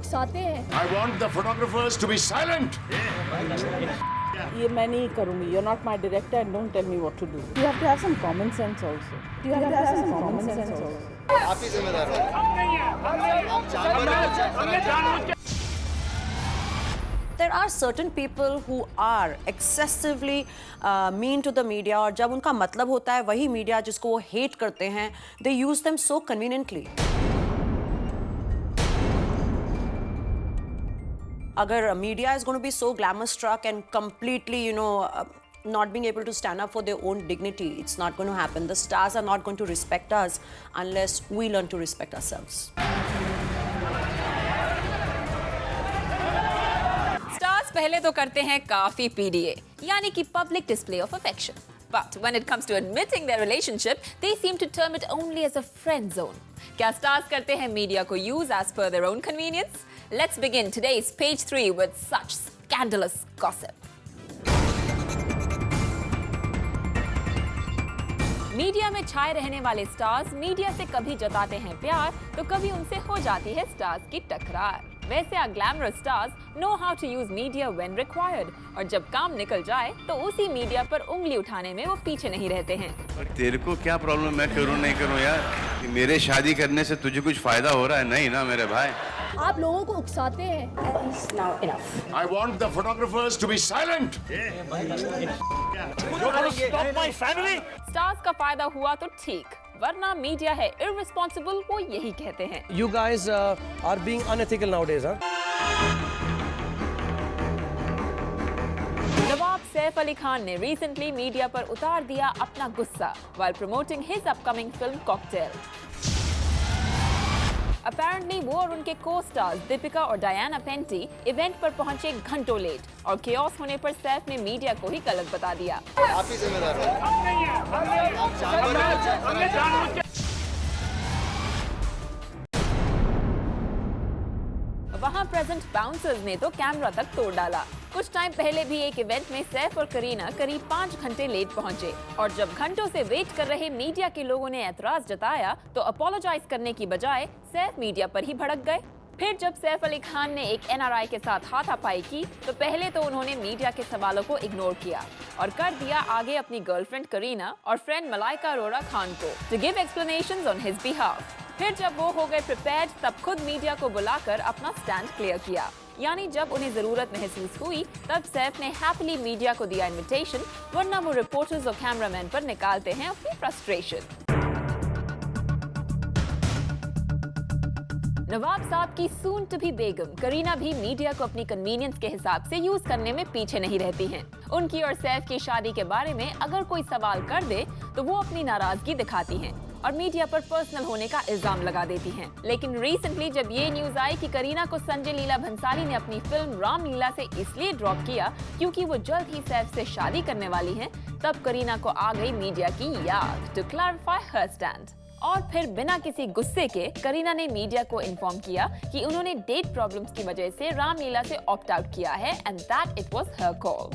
उकसाते हैं। I want the photographers to be silent. ये मैं नहीं करूँगी। You're not my director and don't tell me what to do. You have to have some common sense also. You have to have some common sense also. आप ही जिम्मेदार हो। There are certain people who are excessively mean to the media और जब उनका मतलब होता है वही मीडिया जिसको वो hate करते हैं, they use them so conveniently. अगर media is going to be so glamour struck and completely, not being able to stand up for their own dignity, it's not going to happen. The stars are not going to respect us unless we learn to respect ourselves. पहले तो करते हैं काफी PDA, यानी कि public display of affection. But when it comes to admitting their relationship, they seem to term it only as a friend zone. क्या stars करते हैं मीडिया को use as per their own convenience? Let's begin today's page 3 with such scandalous gossip. Media में छाए रहने वाले stars media से कभी जताते हैं प्यार तो कभी उनसे हो जाती है स्टार्स की टकरार। वैसे आ glamorous stars know how to use media when required और जब काम निकल जाए तो उसी मीडिया पर उंगली उठाने में वो पीछे नहीं रहते हैं। तेरे को क्या प्रॉब्लम, मैं करूं नहीं करूं यार? मेरे शादी करने से तुझे कुछ फायदा हो रहा है? नहीं ना मेरे भाई। आप लोगों को उकसाते हैं। Now enough. I want the photographers to be silent. Stars का फायदा हुआ तो ठीक, वरना मीडिया है irresponsible, वो यही कहते हैं। You guys are being unethical nowadays, huh? नवाब सैफ अली खान ने रिसेंटली मीडिया पर उतार दिया अपना गुस्सा while promoting his upcoming film Cocktail. Apparently वो और उनके को-स्टार्स दीपिका और डायना पेंटी इवेंट पर पहुंचे घंटों लेट और chaos होने पर सैफ ने मीडिया को ही गलत बता दिया। आप ही जिम्मेदार हो। वहां प्रेजेंट बाउंसर्स ने तो कैमरा तक तोड़ डाला। कुछ टाइम पहले भी एक इवेंट में सैफ और करीना करीब 5 घंटे लेट पहुंचे और जब घंटों से वेट कर रहे मीडिया के लोगों ने एतराज जताया तो अपोलोजाइज करने की बजाय सैफ मीडिया पर ही भड़क गए। फिर जब सैफ अली खान ने एक NRI के साथ हाथापाई की तो पहले तो उन्होंने मीडिया के सवालों को इग्नोर किया और कर दिया आगे अपनी गर्लफ्रेंड करीना और फ्रेंड मलाइका अरोरा खान को to give explanations on his behalf। फिर जब वो हो गए प्रिपेयर्ड तब खुद मीडिया को बुलाकर अपना स्टैंड क्लियर किया, यानी जब उन्हें जरूरत महसूस हुई तब सैफ ने हैप्पीली मीडिया को दिया इनविटेशन, वरना वो रिपोर्टर्स और कैमरामैन पर निकालते हैं अपनी फ्रस्ट्रेशन। नवाब साहब की सून टू बी बेगम करीना भी मीडिया को अपनी कन्वीनियंस के हिसाब से यूज करने में पीछे नहीं रहती हैं। उनकी और सैफ की शादी के बारे में अगर कोई सवाल कर दे तो वो अपनी नाराजगी दिखाती हैं और मीडिया पर पर्सनल होने का इल्जाम लगा देती हैं। लेकिन रिसेंटली जब ये न्यूज आई कि करीना को संजय लीला भंसाली ने अपनी फिल्म रामलीला से इसलिए ड्रॉप किया क्योंकि वो जल्द ही सैफ से शादी करने वाली हैं, तब करीना को आ गई मीडिया की याद टू क्लैरिफाई हर स्टैंड। और फिर बिना किसी गुस्से के करीना ने मीडिया को इन्फॉर्म किया कि उन्होंने डेट प्रॉब्लम्स की वजह से रामलीला से ऑप्ट आउट किया है and that it was her call.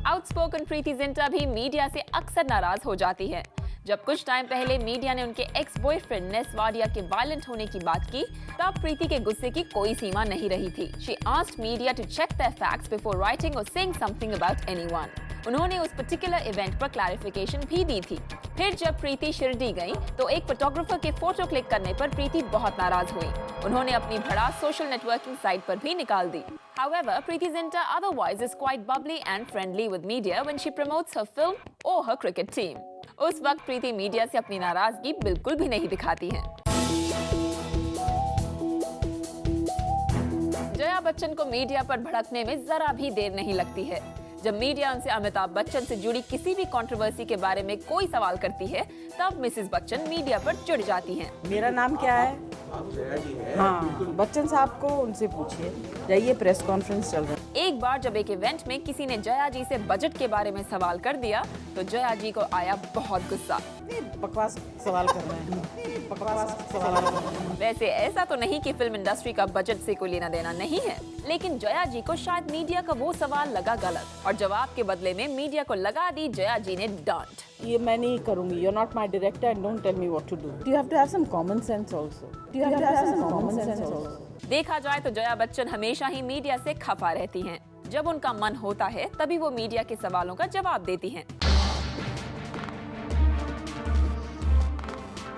Outspoken Preity Zinta भी मीडिया से अक्सर नाराज हो जाती है। जब कुछ टाइम पहले मीडिया ने उनके एक्स बॉयफ्रेंड नेस वाडिया के वायलेंट होने की बात की, तब प्रीति के गुस्से की कोई सीमा नहीं रही थी। She asked media to check their facts before writing or saying something about anyone. उन्होंने उस पर्टिकुलर इवेंट पर क्लैरिफिकेशन भी दी थी। फिर जब प्रीति शिरडी गई तो एक फोटोग्राफर के फोटो क्लिक करने पर प्रीति बहुत नाराज हुई। उन्होंने अपनी भड़ास सोशल नेटवर्किंग साइट पर भी निकाल दी। However, Preeti Zinta otherwise is quite bubbly and friendly with media when she promotes her film or her cricket team. उस वक्त प्रीति मीडिया से अपनी नाराजगी बिल्कुल भी नहीं दिखाती हैं। जया बच्चन को मीडिया पर भड़कने में जरा भी देर नहीं लगती है। जब मीडिया उनसे अमिताभ बच्चन से जुड़ी किसी भी कंट्रोवर्सी के बारे में कोई सवाल करती है, तब मिसेस बच्चन मीडिया पर चिढ़ जाती हैं। मेरा नाम क्या है? हाँ, बच्चन साहब को उनसे पूछिए, जाइए प्रेस कॉन्फ्रेंस चल रहा है। एक बार जब एक इवेंट में किसी ने जया जी से बजट के बारे में सवाल कर दिया तो जया जी को आया बहुत गुस्सा। बकवास सवाल कर रहे हैं, बकवास सवाल कर रहे हैं। वैसे ऐसा तो नहीं कि फिल्म इंडस्ट्री का बजट से कोई लेना देना नहीं है, लेकिन जया जी को शायद मीडिया का वो सवाल लगा गलत और जवाब के बदले में मीडिया को लगा दी जया जी ने डांट। ये मैं नहीं करूँगी. You're not my director and don't tell me what to do. You have to have some common sense also. You have to have some common sense also. देखा जाए तो जया बच्चन हमेशा ही मीडिया से खफा रहती हैं। जब उनका मन होता है तभी वो मीडिया के सवालों का जवाब देती हैं।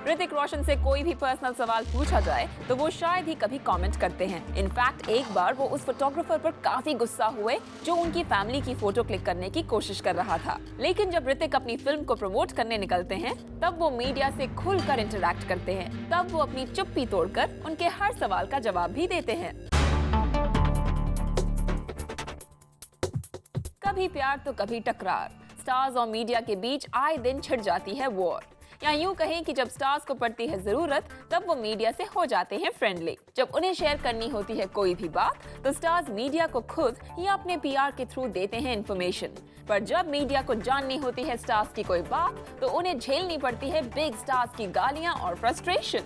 ऋतिक रोशन से कोई भी पर्सनल सवाल पूछा जाए तो वो शायद ही कभी कमेंट करते हैं। इनफैक्ट एक बार वो उस फोटोग्राफर पर काफी गुस्सा हुए जो उनकी फैमिली की फोटो क्लिक करने की कोशिश कर रहा था। लेकिन जब ऋतिक अपनी फिल्म को प्रमोट करने निकलते हैं तब वो मीडिया से खुलकर इंटरैक्ट करते हैं। तब वो अपनी चुप्पी तोड़कर उनके हर सवाल का जवाब भी देते हैं। कभी प्यार तो कभी टकरार, स्टार्स और मीडिया के बीच आए दिन छिड़ जाती है वॉर। या यूं कहें कि जब स्टार्स को पड़ती है जरूरत तब वो मीडिया से हो जाते हैं फ्रेंडली। जब उन्हें शेयर करनी होती है कोई भी बात तो स्टार्स मीडिया को खुद या अपने पीआर के थ्रू देते हैं इन्फॉर्मेशन। पर जब मीडिया को जाननी होती है स्टार्स की कोई बात तो उन्हें झेलनी पड़ती है बिग स्टार्स की गालियां और फ्रस्ट्रेशन।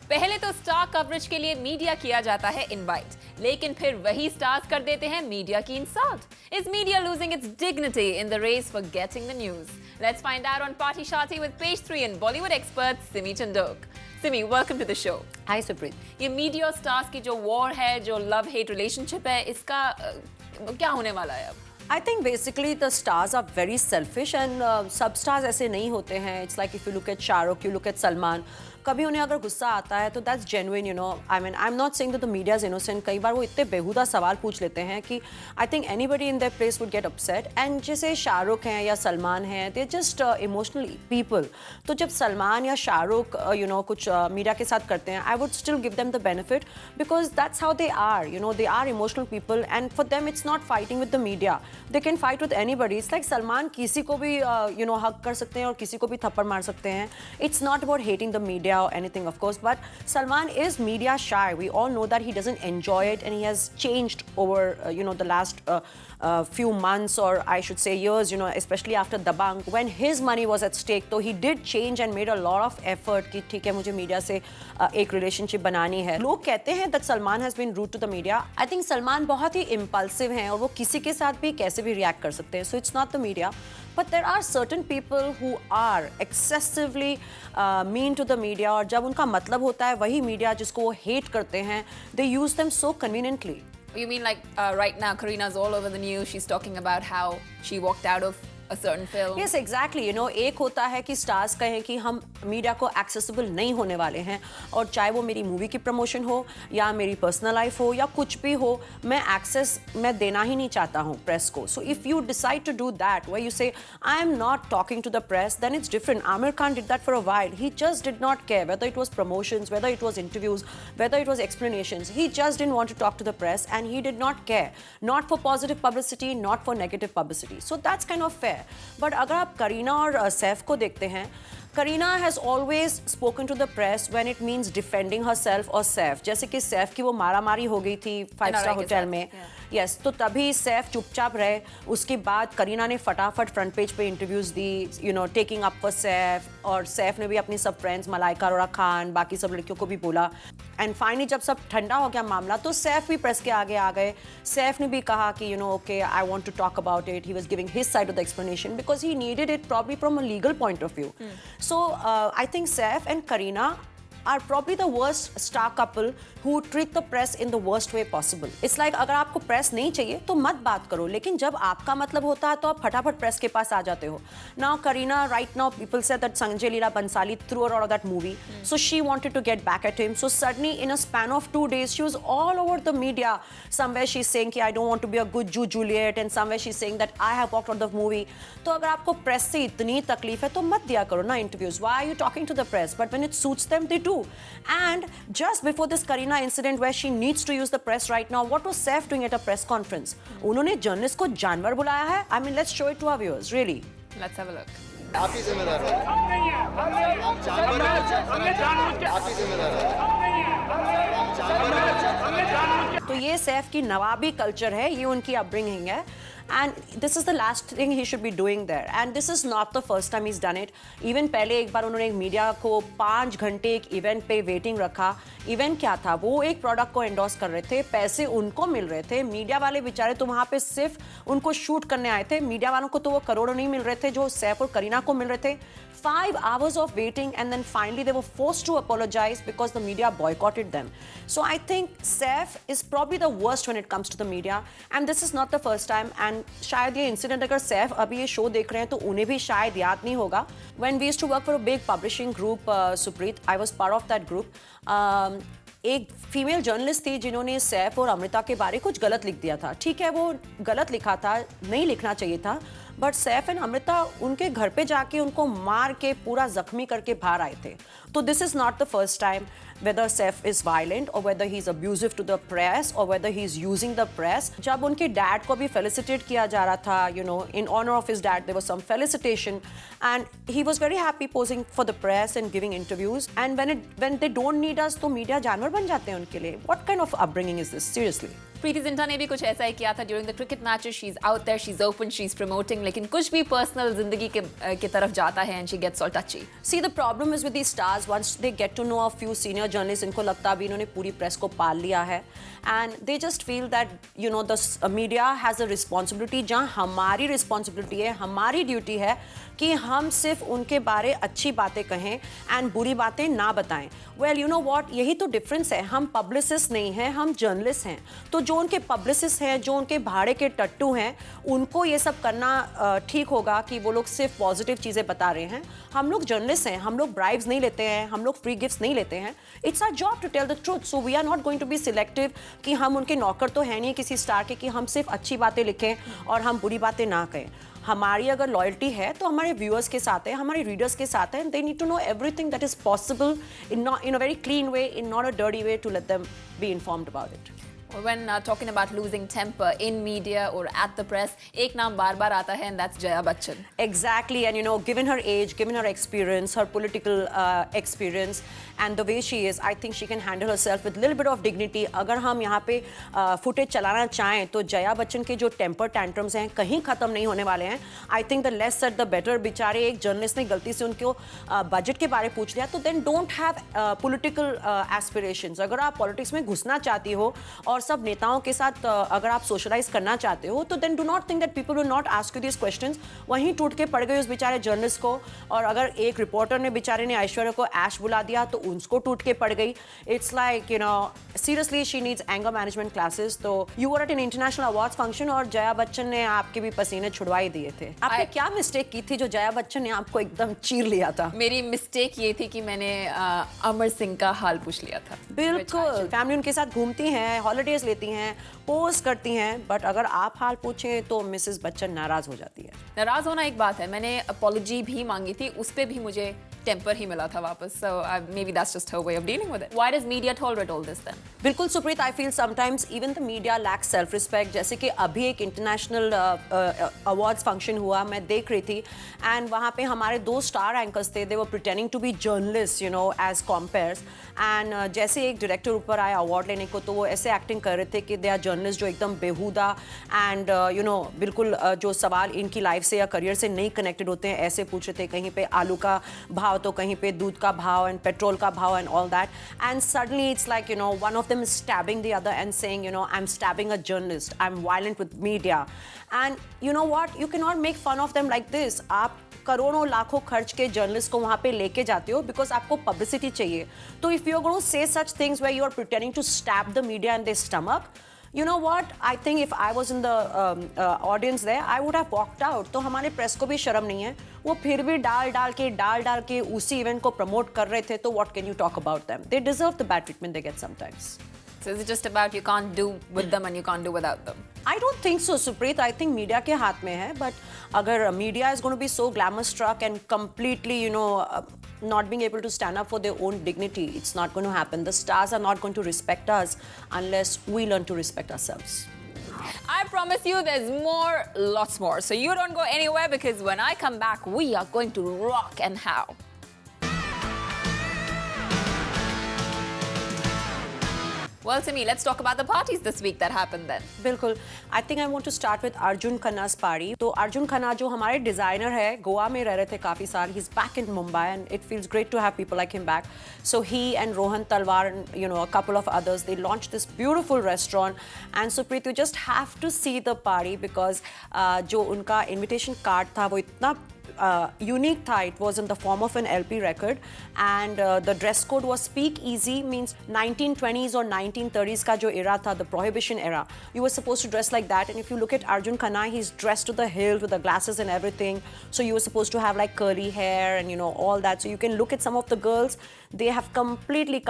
पहले तो स्टार कवरेज के लिए मीडिया किया जाता है इनवाइट, लेकिन फिर वही स्टार्स कर देते हैं मीडिया की insult. Is media losing its dignity in the race for getting the news? Let's find out on Party Shati with Page 3 and Bollywood expert Simi Chandok. Simi, welcome to the show. Hi Supreet. ये media और stars की जो war है, जो love hate relationship है, इसका क्या होने वाला है अब? I think basically the stars are very selfish and सब stars ऐसे नहीं होते हैं. It's like if you look at Shah Rukh, you look at Salman. कभी उन्हें अगर गुस्सा आता है तो that's genuine, you know. I mean I am not saying that the media is innocent. कई बार वो इतने बेहुदा सवाल पूछ लेते हैं कि I think anybody in their place would get upset. And जैसे शाहरुख हैं या सलमान हैं, दे जस्ट इमोशनली पीपल. तो जब सलमान या शाहरुख यू नो कुछ मीडिया के साथ करते हैं, I would still give them the benefit because that's how they are. You know, they are emotional people and for them it's not fighting with the media. They can fight with anybody. It's like Salman किसी को भी you know हक कर सकते हैं और किसी को भी थप्पड़ मार सकते हैं. It's not about hating the media or anything of course. But Salman is media shy. We all know that he doesn't enjoy it, and he has changed over you know the last few months, or I should say years. You know, especially after Dabang, when his money was at stake, so he did change and made a lot of effort कि ठीक है मुझे media से एक relationship बनानी है. लोग कहते हैं that Salman has been rude to the media. I think Salman बहुत ही impulsive हैं और वो किसी के साथ भी कैसे भी react कर सकते हैं. So it's not the media. But there are certain people who are excessively mean to the media, और जब उनका मतलब होता है वही मीडिया जिसको वो hate करते हैं, they use them so conveniently. You mean like right now Karina's all over the news. She's talking about how she walked out of a certain film. Yes, exactly. You know, एक होता है कि stars कहें कि हम media को accessible नहीं होने वाले हैं, और चाहे वो मेरी मूवी की प्रमोशन हो या मेरी पर्सनल लाइफ हो या कुछ भी हो, मैं एक्सेस मैं देना ही नहीं चाहता हूँ प्रेस को. So if you decide to do that, where you say I am not talking to the press, then it's different. Aamir Khan did that for a while. He just did not care whether it was promotions, whether it was interviews, whether it was explanations. He just didn't want to talk to the press and he did not care, not for positive publicity, not for negative publicity. So that's kind of fair. But अगर आप करीना और सैफ को देखते हैं, Karina has always spoken to the press when it means defending herself or Saif. जैसे कि सैफ की वो मारामारी हो गई थी 5-star होटल में. यस, तो तभी सैफ चुपचाप रहे. उसके बाद करीना ने फटाफट फ्रंट पेज पे interviews the, you know, taking up for Saif. और सैफ ने भी अपनी सब फ्रेंड्स मलाइका अरोड़ा खान, बाकी सब लड़कियों को भी बोला. एंड फाइनली जब सब ठंडा हो गया मामला तो सैफ भी प्रेस के आगे आ गए. सैफ ने भी कहा कि you know okay, I want to talk about it. He was giving his side of the explanation because he needed it probably from a legal point of view. So I think Saif and Kareena are probably the worst star couple who treat the press in the worst way possible. It's like अगर आपको press नहीं चाहिए तो मत बात करो, लेकिन जब आपका मतलब होता है तो आप फटाफट प्रेस के पास आ जाते हो. Now Kareena, right now people said that Sanjay Leela Bhansali threw her out of that movie, so she wanted to get back at him. So suddenly in a span of 2 days she was all over the media. Somewhere she's saying कि I don't want to be a good Juliet, and somewhere she's saying that I have walked out of the movie. तो अगर आपको press से इतनी तकलीफ है तो मत दिया करो ना interviews. Why are you talking to the press? But when it suits them, they do. And just before this Kareena incident where she needs to use the press right now, what was Saif doing at a press conference? उन्होंने journalist को जानवर बुलाया है. I mean, let's show it to our viewers, really. Let's have a look. आप ही जिम्मेदार हो. आप जानवर आप ही जिम्मेदार हो. तो ये सैफ की नवाबी कल्चर है, ये उनकी अपब्रिंगिंग है. And this is the last thing he should be doing there. And this is not the first time he's done it. Even पहले एक बार उन्होंने मीडिया को 5 घंटे एक इवेंट पे वेटिंग रखा. इवेंट क्या था? वो एक प्रोडक्ट को एंडोर्स कर रहे थे, पैसे उनको मिल रहे थे. मीडिया वाले बेचारे तो वहाँ पे सिर्फ उनको शूट करने आए थे. मीडिया वालों को तो वो करोड़ों नहीं मिल रहे थे जो सैफ और करीना को मिल रहे थे. 5 hours of waiting, and then finally they were forced to apologize because the media boycotted them. So I think Saif is probably the worst when it comes to the media, and this is not the first time. And शायद ये incident अगर Saif अभी ये show देख रहे हैं तो उन्हें भी शायद याद नहीं होगा. When we used to work for a big publishing group, Supreet, I was part of that group. एक फीमेल जर्नलिस्ट थी जिन्होंने सैफ और अमृता के बारे कुछ गलत लिख दिया था. ठीक है, वो गलत लिखा था, नहीं लिखना चाहिए था, बट सैफ एंड अमृता उनके घर पे जाके उनको मार के पूरा जख्मी करके बाहर आए थे. तो this is not the first time whether Saif is violent or whether he's abusive to the press or whether he's using the press. जब उनके डैड को भी felicitate किया जा रहा था, you know, in honor of his dad, there was some felicitation, and he was very happy posing for the press and giving interviews. And when they don't need us, तो media जानवर बन जाते हैं उनके लिए. What kind of upbringing is this? Seriously. Preity Zinta ने भी कुछ ऐसा ही किया था during the cricket matches. She is out there, she is open, she is promoting, लेकिन कुछ भी पर्सनल जिंदगी के तरफ जाता है and she gets all touchy. See, the problem is with these stars, once they get to know a few senior journalists, इनको लगता है अभी इन्होंने पूरी प्रेस को पाल लिया है, and they just feel that, you know, the media has a responsibility. जहाँ हमारी responsibility है, हमारी ड्यूटी है कि हम सिर्फ उनके बारे अच्छी बातें कहें एंड बुरी बातें ना बताएं. वेल, यू नो व्हाट, यही तो डिफरेंस है. हम पब्लिसिस्ट नहीं हैं, हम जर्नलिस्ट हैं. तो जो उनके पब्लिसिस्ट हैं, जो उनके भाड़े के टट्टू हैं, उनको ये सब करना ठीक होगा कि वो लोग सिर्फ पॉजिटिव चीज़ें बता रहे हैं. हम लोग जर्नलिस्ट हैं, हम लोग ब्राइब्स नहीं लेते हैं, हम लोग फ्री गिफ्ट्स नहीं लेते हैं. It's our job to tell the truth. So we are not going to be selective कि हम उनके नौकर तो है नहीं किसी स्टार के कि हम सिर्फ अच्छी बातें लिखें और हम बुरी बातें ना कहें. हमारी अगर लॉयल्टी है तो हमारे व्यूअर्स के साथ है, हमारे रीडर्स के साथ है. They need to know everything that is possible in a very clean way, in not a dirty way, to let them be informed about it. When talking about losing temper in media or at the press, एक नाम बार-बार आता है and that's Jaya Bachchan. Exactly, and you know, given her age, given her experience, her political experience, and the way she is, I think she can handle herself with a little bit of dignity. अगर हम यहाँ पे footage चलाना चाहें तो जया बच्चन के जो temper tantrums हैं कहीं ख़त्म नहीं होने वाले हैं. I think the less said the better. बेचारे एक जर्नलिस्ट ने गलती से उनको बजट के बारे पूछ लिया, तो then don't have political aspirations. अगर आप पॉलिटिक्स में घुसना चाहती हो और सब नेताओं के साथ अगर आप सोशलाइज करना चाहते हो, तो then do not think that people will not ask you this questions. वहीं टूट के पड़ गए उस बेचारे जर्नलिस्ट को. और अगर एक रिपोर्टर ने बेचारे ने ऐश्वर्या को ऐश बुला दिया तो उसको टूट के पड़ गई. It's like, you know, seriously she needs anger management classes. तो you were at an international awards function और जया बच्चन ने आपके भी पसीने छुड़वा ही दिए थे. आपने क्या मिस्टेक की थी जो जया बच्चन ने आपको एकदम चीर लिया था? मेरी मिस्टेक ये थी कि मैंने अमर सिंह का हाल पूछ लिया था. बिल्कुल. फैमिली उनके साथ घूमती हैं, हॉलीडेज लेती हैं, पोस्ट करती हैं, बट अगर आप हाल पूछें तो मिसेस बच्चन नाराज हो जाती है. नाराज होना एक बात है, मैंने अपॉलॉजी भी मांगी थी, उस पे भी मुझे टेम्पर ही मिला था वापस. So maybe that's just her way of dealing with it. Why does media tolerate all this then? बिल्कुल Supreet, I feel sometimes even the media lacks self-respect. जैसे कि अभी एक इंटरनेशनल अवार्ड्स फंक्शन हुआ, मैं देख रही थी, एंड वहाँ पे हमारे 2 स्टार एंकर्स थे. They were pretending to be journalists, you know, as compares. And जैसे एक डायरेक्टर ऊपर आया अवार्ड लेने को, तो वो ऐसे एक्टिंग कर रहे थे कि दे आर जर्नलिस्ट जो एकदम बेहुदा एंड यू नो बिल्कुल जो सवाल इनकी लाइफ से या करियर से नहीं कनेक्टेड होते हैं ऐसे पूछ रहे थे. कहीं पे आलू का भाव तो कहीं पे दूध का भाव एंड पेट्रोल का भाव and all that. And suddenly it's like, you know, one of them is stabbing the other and saying, you know, I am stabbing a journalist, I am violent with media. And you know what, you can not make fun of them like this. आप करोड़ों लाखों खर्च के journalist को वहाँ पे लेके जाते हो बिकॉज आपको पब्लिसिटी चाहिए. तो if you are going to say such things where you are pretending to stab the media in their stomach, you know what, I think if I was in the audience there, I would have walked out. तो हमारे press को भी शर्म नहीं है, वो फिर भी डाल डाल के उसी इवेंट को प्रमोट कर रहे थे. तो what can you talk about them? They deserve the bad treatment they get sometimes. So is it just about you can't do with them and you can't do without them? I don't think so, Supreet. I think media के हाथ में है, but अगर media is going to be so glamour struck and completely, you know, not being able to stand up for their own dignity, it's not going to happen. The stars are not going to respect us unless we learn to respect ourselves. I promise you there's more, lots more. So you don't go anywhere because when I come back, we are going to rock and how. Well, Simi, let's talk about the parties this week that happened then. बिल्कुल. I think I want to start with Arjun Khanna's party. तो अर्जुन खन्ना जो हमारे designer है, गोवा में रह रहे थे काफी साल. He's back in Mumbai and it feels great to have people like him back. So he and Rohan Talwar and a couple of others, they launched this beautiful restaurant. And Supreet, you just have to see the party because जो उनका invitation card था वो इतना unique tha. It was in the form of an LP record and the dress code was speak easy, means 1920s or 1930s ka jo era tha, the prohibition era. You were supposed to dress like that, and if you look at Arjun Khanna, he's dressed to the hilt with the glasses and everything. So you were supposed to have like curly hair and all that. So you can look at some of the girls, they have completely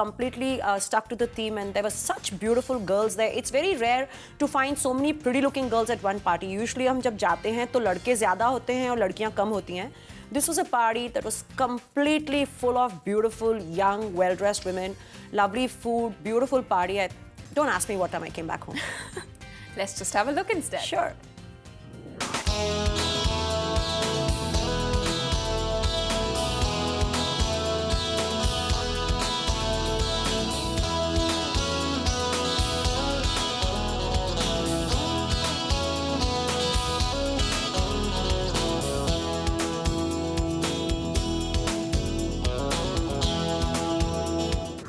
stuck to the theme, and there were such beautiful girls there. It's very rare to find so many pretty looking girls at one party. Usually हम जब जाते हैं तो लड़के ज़्यादा होते हैं और लड़कियाँ कम होती हैं. This was a party that was completely full of beautiful, young, well-dressed women, lovely food, beautiful party. Don't ask me what time I came back home. Let's just have a look instead. Sure.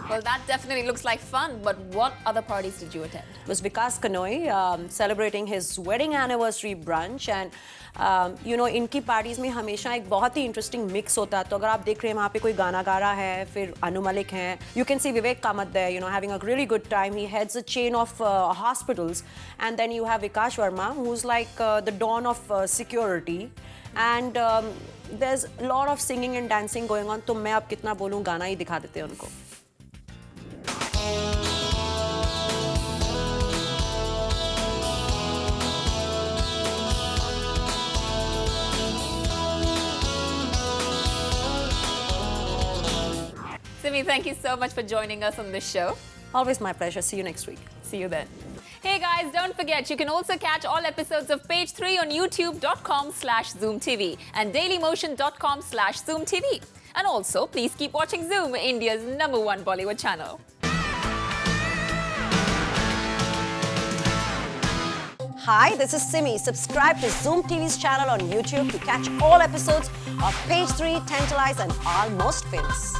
Well, that definitely looks like fun, but what other parties did you attend? It was Vikas Kanoi celebrating his wedding anniversary brunch and इनकी parties में हमेशा एक बहुत ही interesting mix होता है. तो अगर आप देख रहे हैं वहाँ पे कोई गाना गा रहा है, फिर अनु मलिक हैं, you can see Vivek Kamath there, having a really good time. He heads a chain of hospitals, and then you have Vikas Sharma, who's like the dawn of security, and there's a lot of singing and dancing going on. तो मैं अब कितना बोलूँ, गाना ही दिखा देते हैं उनको. Simi, thank you so much for joining us on this show. Always my pleasure. See you next week. See you then. Hey guys, don't forget you can also catch all episodes of Page 3 on youtube.com/ZoomTV and dailymotion.com/ZoomTV. And also, please keep watching Zoom, India's #1 Bollywood channel. Hi, this is Simi. Subscribe to Zoom TV's channel on YouTube to catch all episodes of Page 3, Tantalize and Almost Famous.